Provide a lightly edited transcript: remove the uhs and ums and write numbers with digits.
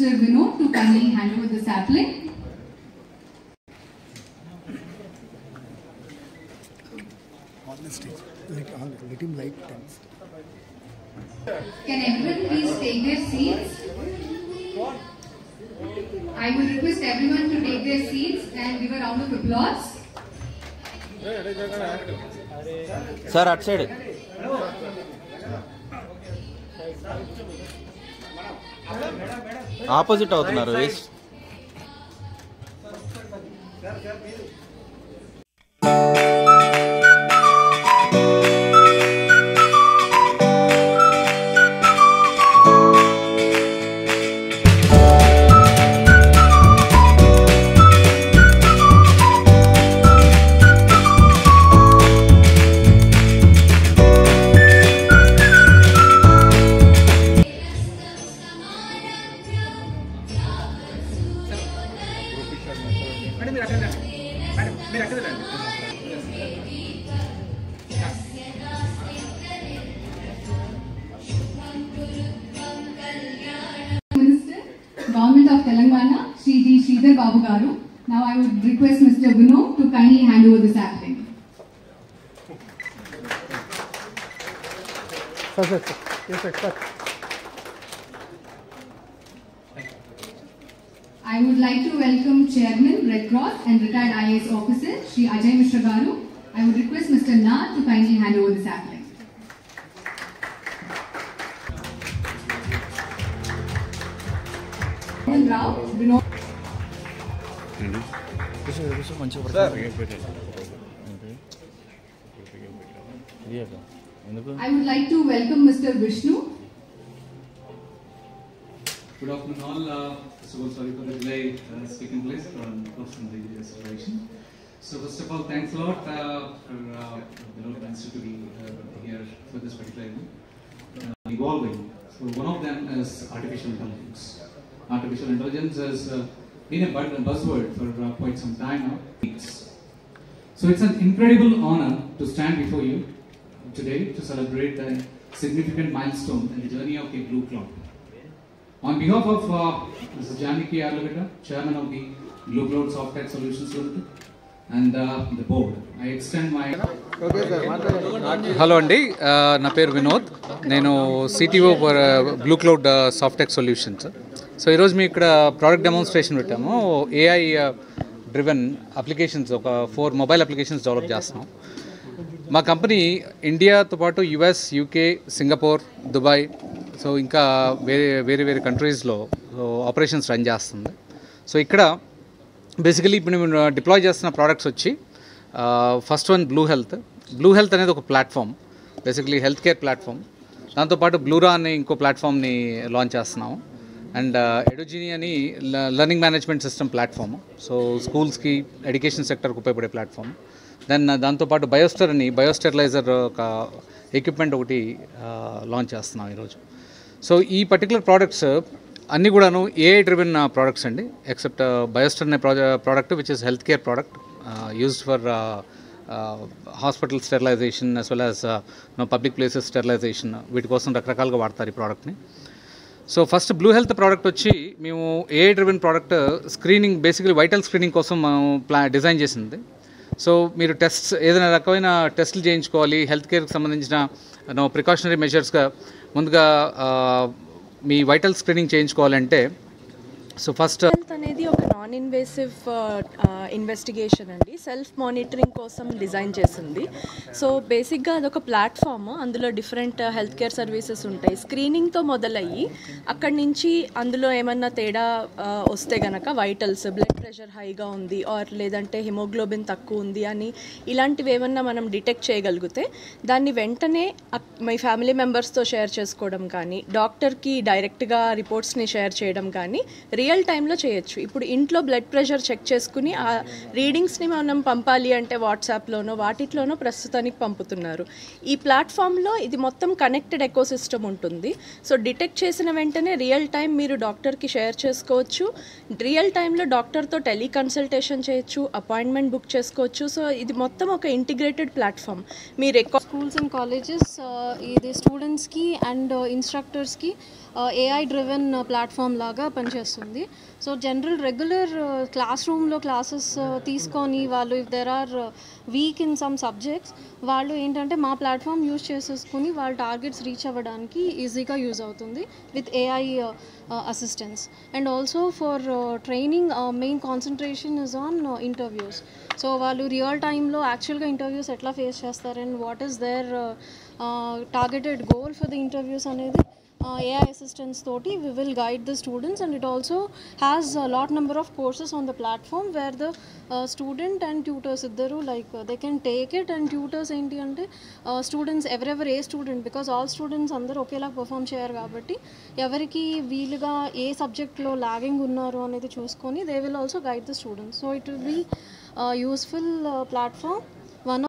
Mr. Vinod to kindly hand over the sapling. On the stage, let him light things. Can everyone please take their seats? I would request everyone to take their seats and give a round of applause. Sir, outside. Opposite అవుతున్నారు waste. Government of Telangana, Shri Sridhar Babu Garu. Now I would request Mr. Vinod to kindly hand over the sapling. Sir. Yes, sir. I would like to welcome Chairman, Red Cross and retired IAS officer, Shri Ajay Mishra Garu. I would request Mr. Nath to kindly hand over the sapling. Rao, Vinod. I would like to welcome Mr. Vishnu. Good afternoon all. So sorry for the delay taking place from the situation. So first of all, thanks a lot for Vinod to be here for this particular event. Evolving. So one of them is artificial intelligence. Artificial intelligence has been a buzzword for quite some time now. So it's an incredible honor to stand before you today to celebrate a significant milestone in the journey of the Blue Cloud. On behalf of Mr. Janaki Arlagata, Chairman of the Blue Cloud Software Solutions Limited, and the board, I extend my... hello అండి, నా పేరు వినోద్. నేను CTO for blue cloud Softech solutions. So ఈరోజు మీ ఇక్కడ product demonstration పెట్టాము. AI driven applications, ఒక 4 mobile applications develop చేస్తున్నాం. మా కంపెనీ ఇండియాతో పాటు US, UK, Singapore, Dubai, so ఇంకా వేరే కంట్రీస్లో ఆపరేషన్స్ రన్ చేస్తుంది. సో ఇక్కడ బేసికలీ ఇప్పుడు మేము డిప్లాయ్ చేస్తున్న ప్రోడక్ట్స్ వచ్చి ఫస్ట్ వన్ బ్లూ హెల్త్ అనేది ఒక platform, basically health care platform. దాంతోపాటు బ్లూరా అనే ఇంకో ప్లాట్ఫామ్ని లాంచ్ చేస్తున్నాము. అండ్ ఎడుజినీ అని learning management system platform, so స్కూల్స్కి ఎడ్యుకేషన్ సెక్టర్కి ఉపయోగపడే ప్లాట్ఫామ్. దెన్ దాంతోపాటు బయోస్టర్ అని బయోస్టెరిలైజర్ ఒక ఎక్విప్మెంట్ ఒకటి లాంచ్ చేస్తున్నాం ఈరోజు. సో ఈ పర్టికులర్ ప్రోడక్ట్స్ అన్నీ కూడాను ఏఐ డ్రివెన్ ప్రోడక్ట్స్ అండి, ఎక్సెప్ట్ బయోస్టర్ అనే product which is health care product used for hospital sterilization as well as public places sterilization, వీటి కోసం రకరకాలుగా వాడతారు ఈ ప్రోడక్ట్ని. So first blue health product వచ్చి మేము AI driven product screening, basically vital screening కోసం మేము డిజైన్ చేసింది. సో మీరు ఏదైనా రకమైన టెస్టులు చేయించుకోవాలి, హెల్త్ కేర్కి సంబంధించిన ప్రికాషనరీ మెజర్స్గా ముందుగా మీ వైటల్ స్క్రీనింగ్ చేయించుకోవాలంటే, సో ఫస్ట్ అనేది ఒక నాన్ ఇన్వేసివ్ ఇన్వెస్టిగేషన్ అండి, సెల్ఫ్ మానిటరింగ్ కోసం డిజైన్ చేసింది. సో బేసిక్గా అదొక ప్లాట్ఫామ్, అందులో డిఫరెంట్ హెల్త్ కేర్ సర్వీసెస్ ఉంటాయి. స్క్రీనింగ్తో మొదలయ్యి అక్కడి నుంచి అందులో ఏమన్నా తేడా వస్తే గనక, వైటల్స్, బ్లడ్ ప్రెషర్ హైగా ఉంది ఆర్ లేదంటే హిమోగ్లోబిన్ తక్కువ ఉంది అని ఇలాంటివి ఏమన్నా మనం డిటెక్ట్ చేయగలిగితే దాన్ని వెంటనే మీ ఫ్యామిలీ మెంబర్స్తో షేర్ చేసుకోవడం కానీ, డాక్టర్కి డైరెక్ట్గా రిపోర్ట్స్ని షేర్ చేయడం కానీ రియల్ టైంలో చేయొచ్చు. ఇప్పుడు ఇంట్లో బ్లడ్ ప్రెషర్ చెక్ చేసుకుని రీడింగ్స్ని మనం పంపాలి అంటే వాట్సాప్లోనో వాటిలోనో ప్రస్తుతానికి పంపుతున్నారు. ఈ ప్లాట్ఫామ్లో ఇది మొత్తం కనెక్టెడ్ ఎకోసిస్టమ్ ఉంటుంది. సో డిటెక్ట్ చేసిన వెంటనే రియల్ టైం మీరు డాక్టర్కి షేర్ చేసుకోవచ్చు, రియల్ టైంలో డాక్టర్తో టెలికన్సల్టేషన్ చేయొచ్చు, అపాయింట్మెంట్ బుక్ చేసుకోవచ్చు. సో ఇది మొత్తం ఒక ఇంటిగ్రేటెడ్ ప్లాట్ఫామ్. మీరు స్కూల్స్ అండ్ కాలేజెస్ ఇది స్టూడెంట్స్కి అండ్ ఇన్స్ట్రక్టర్స్కి AI డ్రివెన్ ప్లాట్ఫామ్ లాగా పనిచేస్తుంది. సో రెగ్యులర్ క్లాస్ రూమ్లో క్లాసెస్ తీసుకొని వాళ్ళు if there are weak in some subjects వాళ్ళు ఏంటంటే మా ప్లాట్ఫామ్ యూజ్ చేసేసుకుని వాళ్ళ టార్గెట్స్ రీచ్ అవ్వడానికి ఈజీగా యూజ్ అవుతుంది with AI assistance. And also for training, main concentration is on interviews. So వాళ్ళు రియల్ టైంలో యాక్చువల్గా ఇంటర్వ్యూస్ ఎట్లా ఫేస్ చేస్తారు and what is their targeted goal for the interviews అనేది AI assistance toti we will guide the students. And it also has a lot number of courses on the platform where the student and tutors iddaru they can take it. And tutors enti ante students everever a student, because all students andaru okela perform cheyaru kabatti evariki veeluga a subject lo lagging unnaru anedi chusukoni they will also guide the students. So it will be a useful platform.